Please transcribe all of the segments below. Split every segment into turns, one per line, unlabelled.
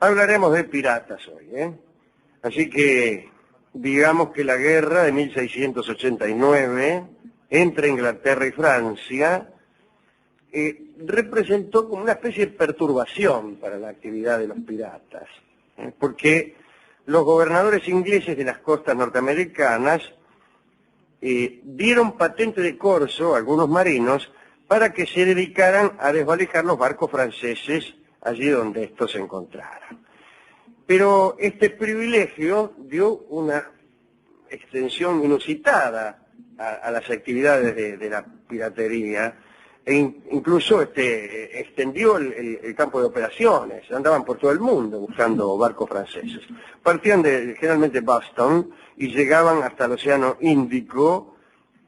Hablaremos de piratas hoy, ¿eh? Así que digamos que la guerra de 1689 entre Inglaterra y Francia representó como una especie de perturbación para la actividad de los piratas, porque los gobernadores ingleses de las costas norteamericanas dieron patente de corso a algunos marinos para que se dedicaran a desvalijar los barcos franceses allí donde estos se encontraran. Pero este privilegio dio una extensión inusitada a las actividades de la piratería e incluso extendió el campo de operaciones. Andaban por todo el mundo buscando barcos franceses. Partían generalmente Boston y llegaban hasta el Océano Índico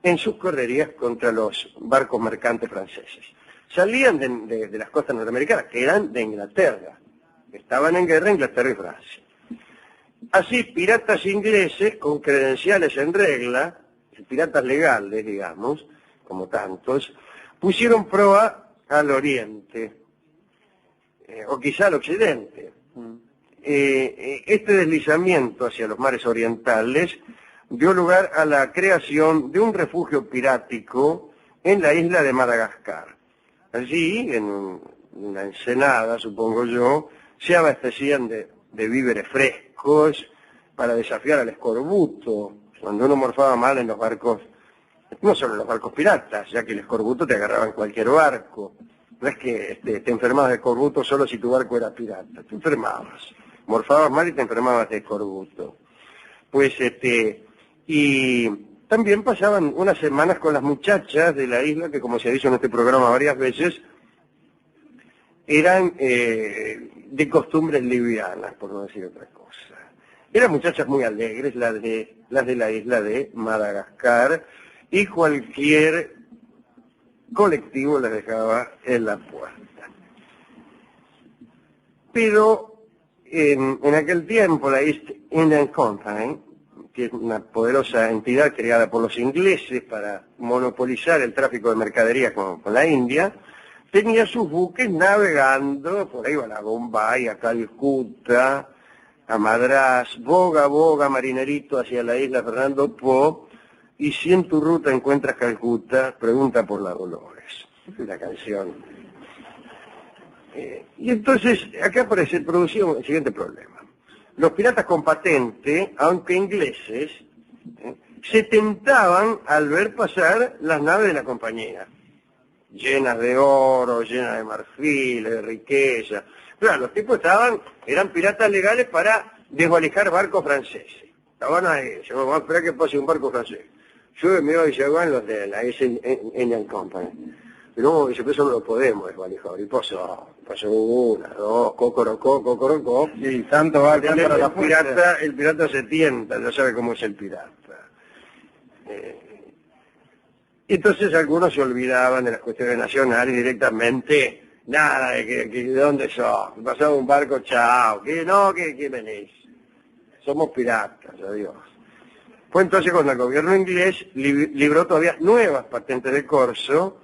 en sus correrías contra los barcos mercantes franceses. Salían de las costas norteamericanas, que eran de Inglaterra. Estaban en guerra Inglaterra y Francia. Así, piratas ingleses con credenciales en regla, piratas legales, digamos, como tantos, pusieron proa al oriente, o quizá al occidente. Este deslizamiento hacia los mares orientales dio lugar a la creación de un refugio pirático en la isla de Madagascar. Allí, en una ensenada, supongo yo, se abastecían de víveres frescos para desafiar al escorbuto. Cuando uno morfaba mal en los barcos, no solo en los barcos piratas, ya que el escorbuto te agarraba en cualquier barco. No es que te enfermabas de escorbuto solo si tu barco era pirata, te enfermabas. Morfabas mal y te enfermabas de escorbuto. Pues y también pasaban unas semanas con las muchachas de la isla, que como se ha dicho en este programa varias veces, eran de costumbres livianas, por no decir otra cosa. Eran muchachas muy alegres, las de la isla de Madagascar, y cualquier colectivo las dejaba en la puerta. Pero en aquel tiempo la East Indian Company, que es una poderosa entidad creada por los ingleses para monopolizar el tráfico de mercadería con la India, tenía sus buques navegando, por ahí van a Bombay, a Calcuta, a Madrás, boga, marinerito hacia la isla Fernando Po, y si en tu ruta encuentras Calcuta, pregunta por la Dolores. Es la canción. Y entonces, acá producía el siguiente problema. Los piratas con patente, aunque ingleses, se tentaban al ver pasar las naves de la compañía, llenas de oro, llenas de marfil, de riqueza. Claro, los tipos eran piratas legales para desvalijar barcos franceses. Estaban ahí, vamos a esperar que pase un barco francés. Yo me voy a llevar los de la East Indian Company. Pero dice, eso no lo podemos desvalijar. Y pasó una, dos, cocorocó.
Y tanto va para la
pirata, el pirata se tienta, no sabe cómo es el pirata. Entonces algunos se olvidaban de las cuestiones nacionales directamente, nada, de dónde sos, pasaba un barco, chao, que venís, somos piratas, adiós. Fue entonces cuando el gobierno inglés libró todavía nuevas patentes de corso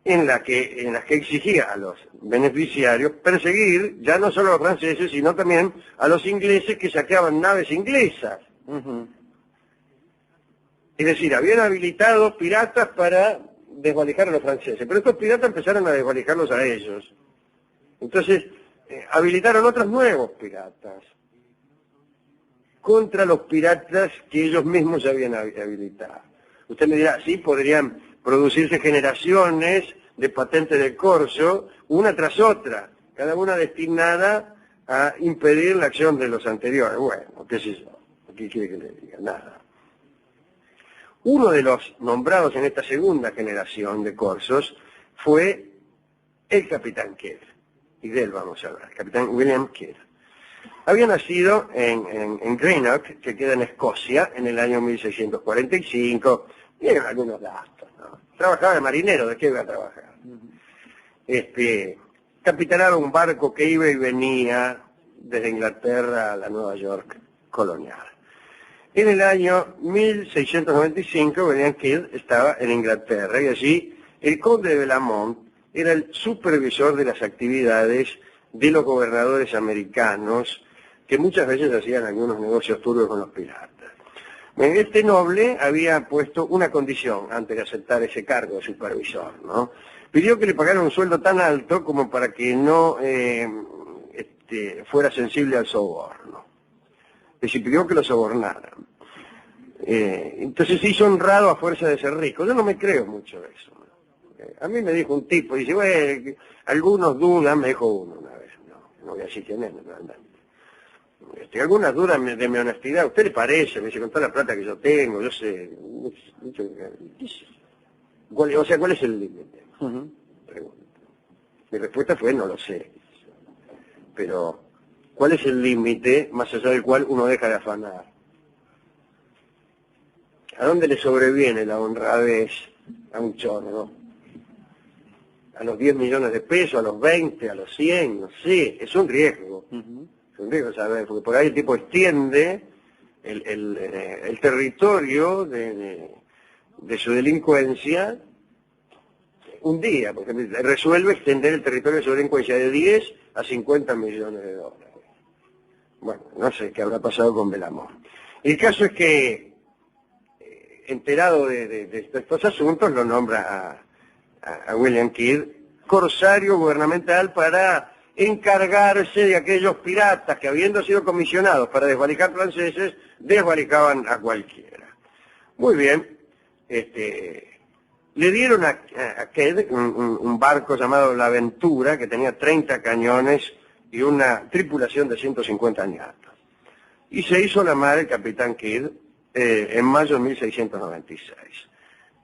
en las que exigía a los beneficiarios perseguir ya no solo a los franceses, sino también a los ingleses que saqueaban naves inglesas. Es decir, habían habilitado piratas para desvalijar a los franceses, pero estos piratas empezaron a desvalijarlos a ellos. Entonces, habilitaron otros nuevos piratas contra los piratas que ellos mismos habían habilitado. Usted me dirá, sí, podrían producirse generaciones de patentes de corso, una tras otra, cada una destinada a impedir la acción de los anteriores. Bueno, qué sé yo, ¿qué quiere que le diga? Nada. Uno de los nombrados en esta segunda generación de corsos fue el capitán Kidd, y de él vamos a hablar, el capitán William Kidd. Había nacido en Greenock, que queda en Escocia, en el año 1645, y eran algunos datos, ¿no? Trabajaba de marinero, ¿de qué iba a trabajar? Capitanaba un barco que iba y venía desde Inglaterra a la Nueva York colonial. En el año 1695, William Kidd estaba en Inglaterra, y allí el conde de Beaumont era el supervisor de las actividades de los gobernadores americanos, que muchas veces hacían algunos negocios turbios con los piratas. Este noble había puesto una condición antes de aceptar ese cargo de supervisor, ¿no? Pidió que le pagaran un sueldo tan alto como para que no fuera sensible al soborno. Es decir, pidió que lo sobornaran. Entonces se hizo honrado a fuerza de ser rico. Yo no me creo mucho eso. A mí me dijo un tipo, dice, bueno, algunos dudan, me dijo uno una vez, no voy a decir quién es, algunas dudas de mi honestidad. ¿A usted le parece? Me dice, con toda la plata que yo tengo, yo sé. ¿Cuál es el límite? Pregunto. Mi respuesta fue, no lo sé. Pero, ¿cuál es el límite más allá del cual uno deja de afanar? ¿A dónde le sobreviene la honradez a un chorro? ¿A los 10 millones de pesos, a los 20, a los 100? No sé, es un riesgo. Es un riesgo, ¿sabes? Porque por ahí el tipo extiende el territorio de su delincuencia un día, porque resuelve extender el territorio de su delincuencia de 10 a 50 millones de dólares. Bueno, no sé qué habrá pasado con Belamont. El caso es que, enterado de estos asuntos, lo nombra a William Kidd corsario gubernamental para encargarse de aquellos piratas que, habiendo sido comisionados para desvalijar franceses, desvalijaban a cualquiera. Muy bien, le dieron a Kidd un barco llamado La Aventura, que tenía 30 cañones y una tripulación de 150 añatos. Y se hizo la mar el capitán Kidd en mayo de 1696.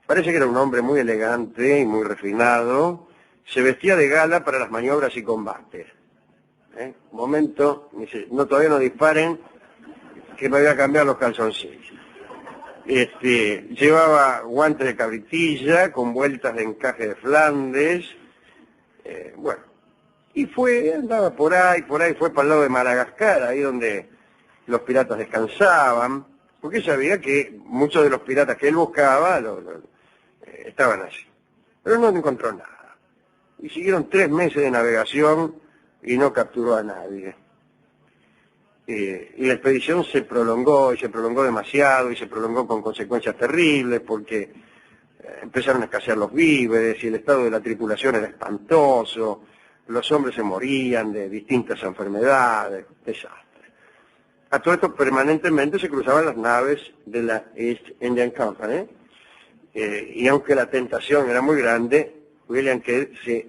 Parece que era un hombre muy elegante y muy refinado. Se vestía de gala para las maniobras y combates. Un momento, dice, no, todavía no disparen, que me voy a cambiar los calzoncillos. Llevaba guantes de cabritilla con vueltas de encaje de Flandes. Bueno, y andaba por ahí, fue para el lado de Madagascar, ahí donde los piratas descansaban, porque sabía que muchos de los piratas que él buscaba estaban allí. Pero no encontró nada. Y siguieron 3 meses de navegación y no capturó a nadie. Y la expedición se prolongó, y se prolongó demasiado, y se prolongó con consecuencias terribles, porque empezaron a escasear los víveres, y el estado de la tripulación era espantoso, los hombres se morían de distintas enfermedades, desastres. A todo esto permanentemente se cruzaban las naves de la East Indian Company, y aunque la tentación era muy grande, William Kidd se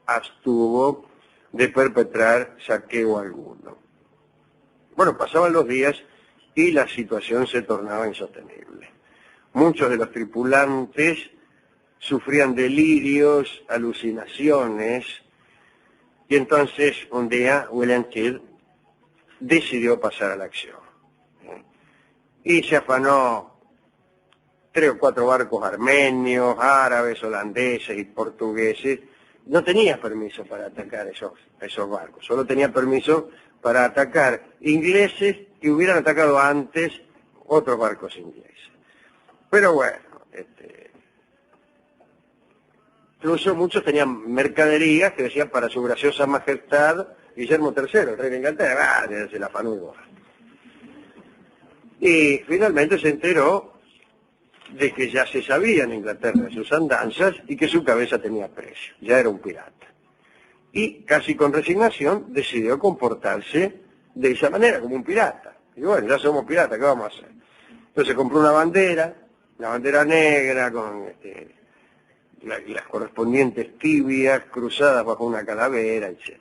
abstuvo de perpetrar saqueo alguno. Bueno, pasaban los días y la situación se tornaba insostenible. Muchos de los tripulantes sufrían delirios, alucinaciones, y entonces un día William Kidd decidió pasar a la acción. Y se afanó 3 o 4 barcos armenios, árabes, holandeses y portugueses. No tenía permiso para atacar esos barcos, solo tenía permiso para atacar ingleses que hubieran atacado antes otros barcos ingleses. Pero bueno, incluso muchos tenían mercaderías que decían para su graciosa majestad Guillermo III, el rey de Inglaterra, se la afanó igual. Y finalmente se enteró de que ya se sabía en Inglaterra sus andanzas y que su cabeza tenía precio, ya era un pirata. Y casi con resignación decidió comportarse de esa manera, como un pirata. Y bueno, ya somos piratas, ¿qué vamos a hacer? Entonces compró una bandera negra con las correspondientes tibias cruzadas bajo una calavera, etc.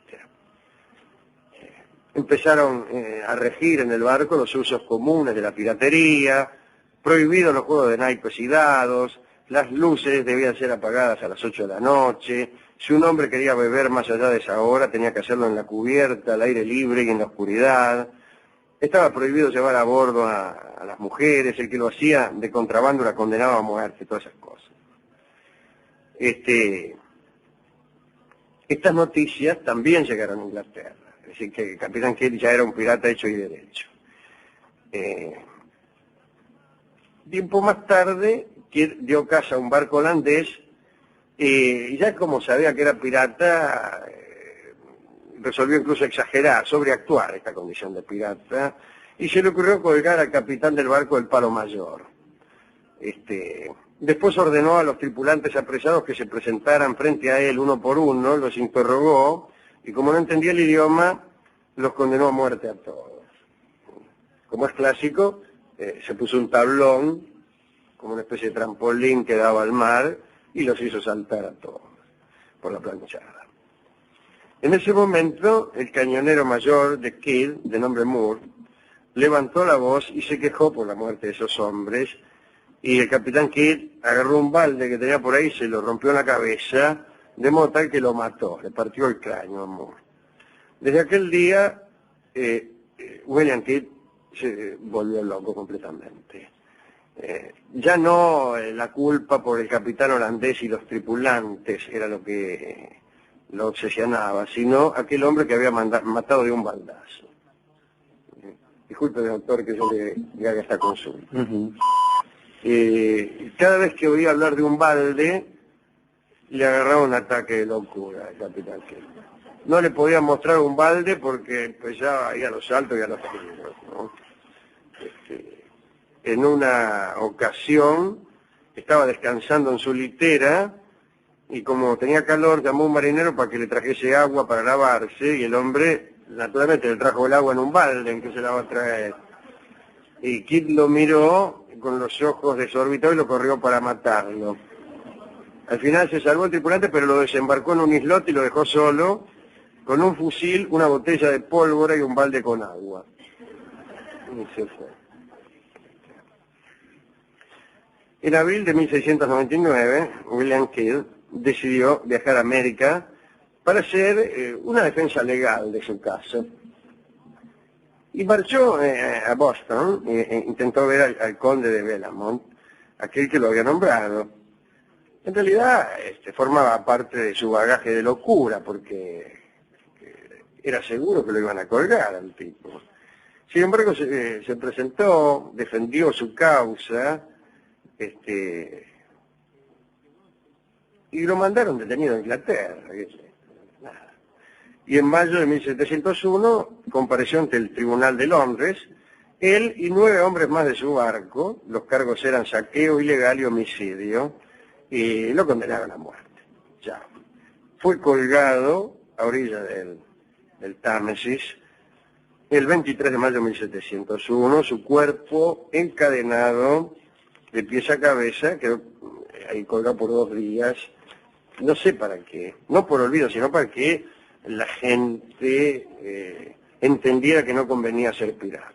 Empezaron a regir en el barco los usos comunes de la piratería, prohibidos los juegos de naipes y dados, las luces debían ser apagadas a las 8 de la noche, si un hombre quería beber más allá de esa hora tenía que hacerlo en la cubierta, al aire libre y en la oscuridad. Estaba prohibido llevar a bordo a las mujeres, el que lo hacía de contrabando era condenado a muerte, todas esas cosas. Estas noticias también llegaron a Inglaterra, es decir, que el capitán Kidd ya era un pirata hecho y derecho. Tiempo más tarde, Kidd dio caza a un barco holandés, y ya como sabía que era pirata, resolvió incluso exagerar, sobreactuar esta condición de pirata, y se le ocurrió colgar al capitán del barco el palo mayor. Después ordenó a los tripulantes apresados que se presentaran frente a él uno por uno, los interrogó, y como no entendía el idioma, los condenó a muerte a todos. Como es clásico, se puso un tablón, como una especie de trampolín que daba al mar, y los hizo saltar a todos por la planchada. En ese momento, el cañonero mayor de Kidd, de nombre Moore, levantó la voz y se quejó por la muerte de esos hombres, y el capitán Kidd agarró un balde que tenía por ahí, se lo rompió en la cabeza, de modo tal que lo mató, le partió el cráneo a Moore. Desde aquel día, William Kidd se volvió loco completamente. Ya no la culpa por el capitán holandés y los tripulantes era lo que lo obsesionaba, sino aquel hombre que había matado de un baldazo. Disculpe, doctor, que yo le haga esta consulta. Cada vez que oía hablar de un balde, le agarraba un ataque de locura al capitán Kidd. No le podía mostrar un balde porque empezaba a ir a los saltos y a los tiros, ¿no? En una ocasión estaba descansando en su litera y como tenía calor llamó a un marinero para que le trajese agua para lavarse, y el hombre naturalmente le trajo el agua en un balde en que se la va a traer. Y Kidd lo miró con los ojos desorbitados y lo corrió para matarlo. Al final se salvó el tripulante, pero lo desembarcó en un islote y lo dejó solo, con un fusil, una botella de pólvora y un balde con agua. Y se fue. En abril de 1699, William Kidd decidió viajar a América para hacer una defensa legal de su caso. Y marchó a Boston e intentó ver al conde de Bellamont, aquel que lo había nombrado. En realidad formaba parte de su bagaje de locura, porque era seguro que lo iban a colgar al tipo. Sin embargo, se presentó, defendió su causa, y lo mandaron detenido a Inglaterra. Y en mayo de 1701 compareció ante el Tribunal de Londres, él y 9 hombres más de su barco. Los cargos eran saqueo ilegal y homicidio, y lo condenaron a muerte. Ya. Fue colgado a orilla del Támesis el 23 de mayo de 1701, su cuerpo encadenado de pies a cabeza, quedó ahí colgado por 2 días, no sé para qué, no por olvido, sino para que la gente entendiera que no convenía ser pirata.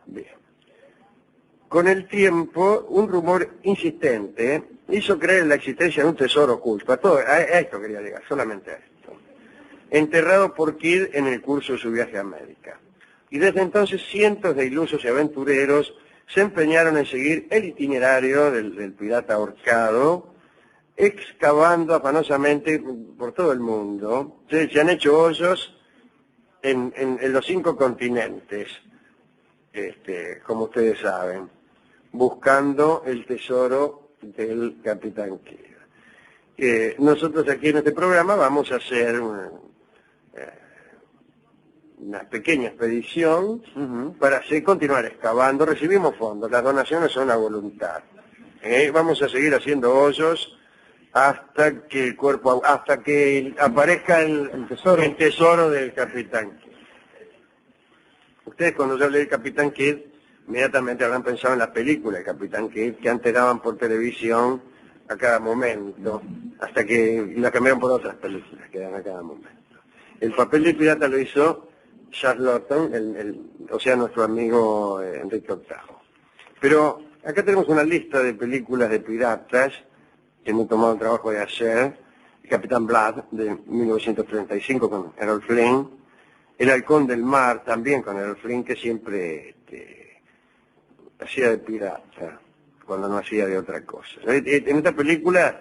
Bien. Con el tiempo, un rumor insistente hizo creer en la existencia de un tesoro oculto. A esto quería llegar, solamente a esto. Enterrado por Kidd en el curso de su viaje a América. Y desde entonces cientos de ilusos y aventureros se empeñaron en seguir el itinerario del pirata ahorcado, excavando afanosamente por todo el mundo. Se han hecho hoyos en los 5 continentes, como ustedes saben, buscando el tesoro del capitán Kidd. Nosotros aquí en este programa vamos a hacer una pequeña expedición para así continuar excavando. Recibimos fondos, las donaciones son a voluntad. Vamos a seguir haciendo hoyos hasta que aparezca el tesoro del capitán Kidd. Ustedes cuando yo hablé del capitán Kidd, inmediatamente habrán pensado en la película del capitán Kidd, que antes daban por televisión a cada momento, hasta que la cambiaron por otras películas que dan a cada momento. El papel de pirata lo hizo Charles Laughton, o sea, nuestro amigo Enrique VIII. Pero acá tenemos una lista de películas de piratas que me he tomado el trabajo de hacer. El Capitán Blood, de 1935, con Errol Flynn. El Halcón del Mar, también con Errol Flynn, que siempre hacía de pirata, cuando no hacía de otra cosa. En esta película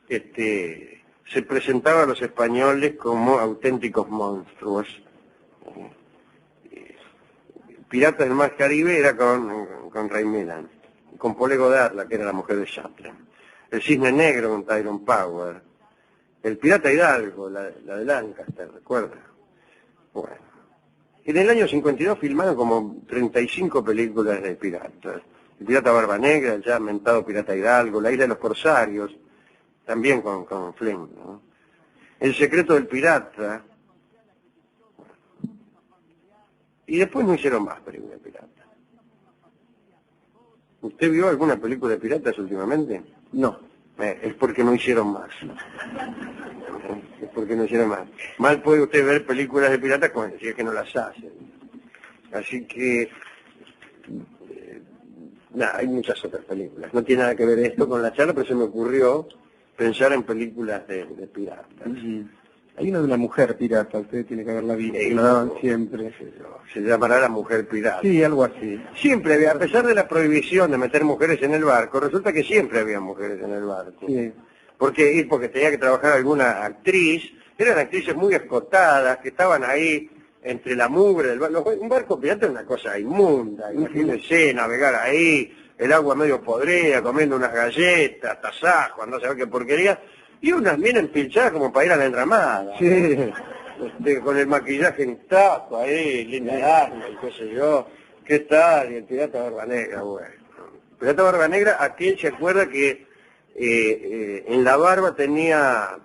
se presentaba a los españoles como auténticos monstruos. Piratas del Mar Caribe era con Ray Milland, con Polly Goddard, la que era la mujer de Chaplin. El Cisne Negro con Tyrone Power. El Pirata Hidalgo, la de Lancaster, ¿recuerda? Bueno. En el año 52 filmaron como 35 películas de piratas. El Pirata Barba Negra, el ya mentado Pirata Hidalgo, La Isla de los Corsarios, también con Flynn, ¿no? El Secreto del Pirata. Y después no hicieron más películas de piratas. ¿Usted vio alguna película de piratas últimamente?
No.
Es porque no hicieron más. Es porque no hicieron más. Mal puede usted ver películas de piratas si es que no las hacen. Así que... hay muchas otras películas. No tiene nada que ver esto con la charla, pero se me ocurrió pensar en películas de piratas.
Hay una de una mujer pirata, usted tiene que haberla visto,
Sí,
la daban siempre.
Se llamará La Mujer Pirata.
Sí, algo así.
Siempre había, a pesar de la prohibición de meter mujeres en el barco, resulta que siempre había mujeres en el barco.
Sí.
Porque tenía que trabajar alguna actriz, eran actrices muy escotadas, que estaban ahí entre la mugre del barco. Un barco pirata es una cosa inmunda, imagínense navegar ahí, el agua medio podrida, comiendo unas galletas, tasajos, no sé qué porquería, y unas bien empilchadas como para ir a la enramada.
Sí.
Con el maquillaje intacto ahí, linda arma y qué sé yo. ¿Qué tal? Y el Pirata Barba Negra, bueno. El Pirata Barba Negra, aquel se acuerda que en la barba tenía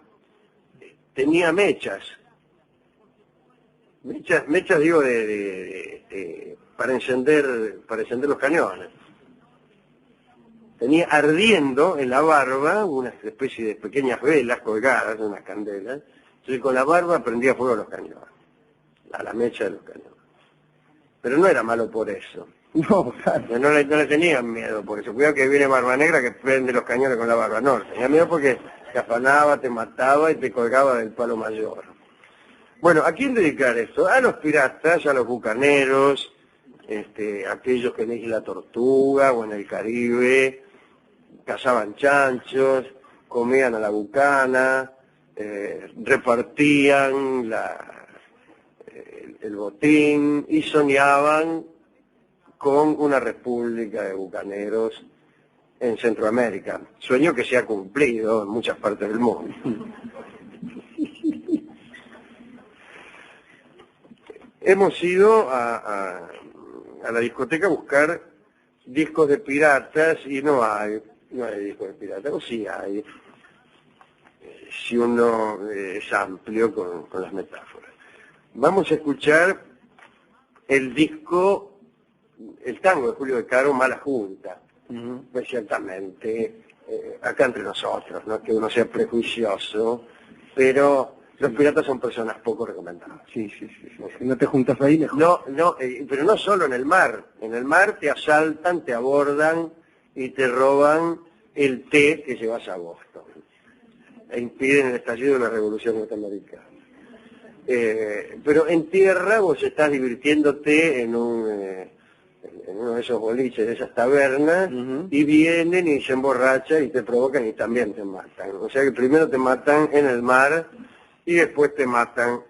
mechas. Mechas digo para encender los cañones. Tenía ardiendo en la barba una especie de pequeñas velas colgadas, unas candelas. Entonces con la barba prendía fuego a los cañones, a la mecha de los cañones. Pero no era malo por eso.
No, claro.
No le tenían miedo por eso. Cuidado que viene Barba Negra que prende los cañones con la barba. No, tenía miedo porque te afanaba, te mataba y te colgaba del palo mayor. Bueno, ¿a quién dedicar esto? A los piratas, a los bucaneros, aquellos que en Isla Tortuga o en el Caribe cazaban chanchos, comían a la bucana, repartían el botín y soñaban con una república de bucaneros en Centroamérica. Sueño que se ha cumplido en muchas partes del mundo. Hemos ido a la discoteca a buscar discos de piratas y no hay discos de piratas, o sí hay, si uno es amplio con las metáforas. Vamos a escuchar el tango de Julio de Caro, Mala Junta. Pues ciertamente, acá entre nosotros, no es que uno sea prejuicioso, pero los piratas son personas poco recomendadas.
Sí. Si no te juntas ahí, mejor.
Pero no solo en el mar. En el mar te asaltan, te abordan y te roban el té que llevas a Boston. E impiden el estallido de la Revolución Norteamericana. Pero en tierra vos estás divirtiéndote en uno de esos boliches, de esas tabernas, y vienen y se emborrachan y te provocan y también te matan. O sea que primero te matan en el mar y después te matan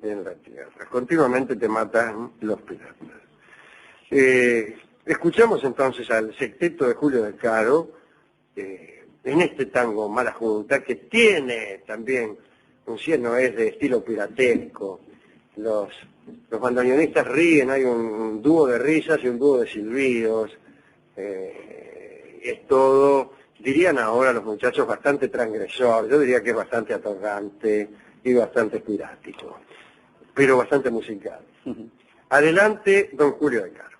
en la tierra. Continuamente te matan los piratas. Escuchamos entonces al sexteto de Julio de Caro, en este tango Mala Junta, que tiene también no es de estilo piratesco. Los bandoneonistas ríen, hay un dúo de risas y un dúo de silbidos. Es todo, dirían ahora los muchachos, bastante transgresor. Yo diría que es bastante atorrante y bastante pirático, pero bastante musical. Adelante, don Julio de Caro.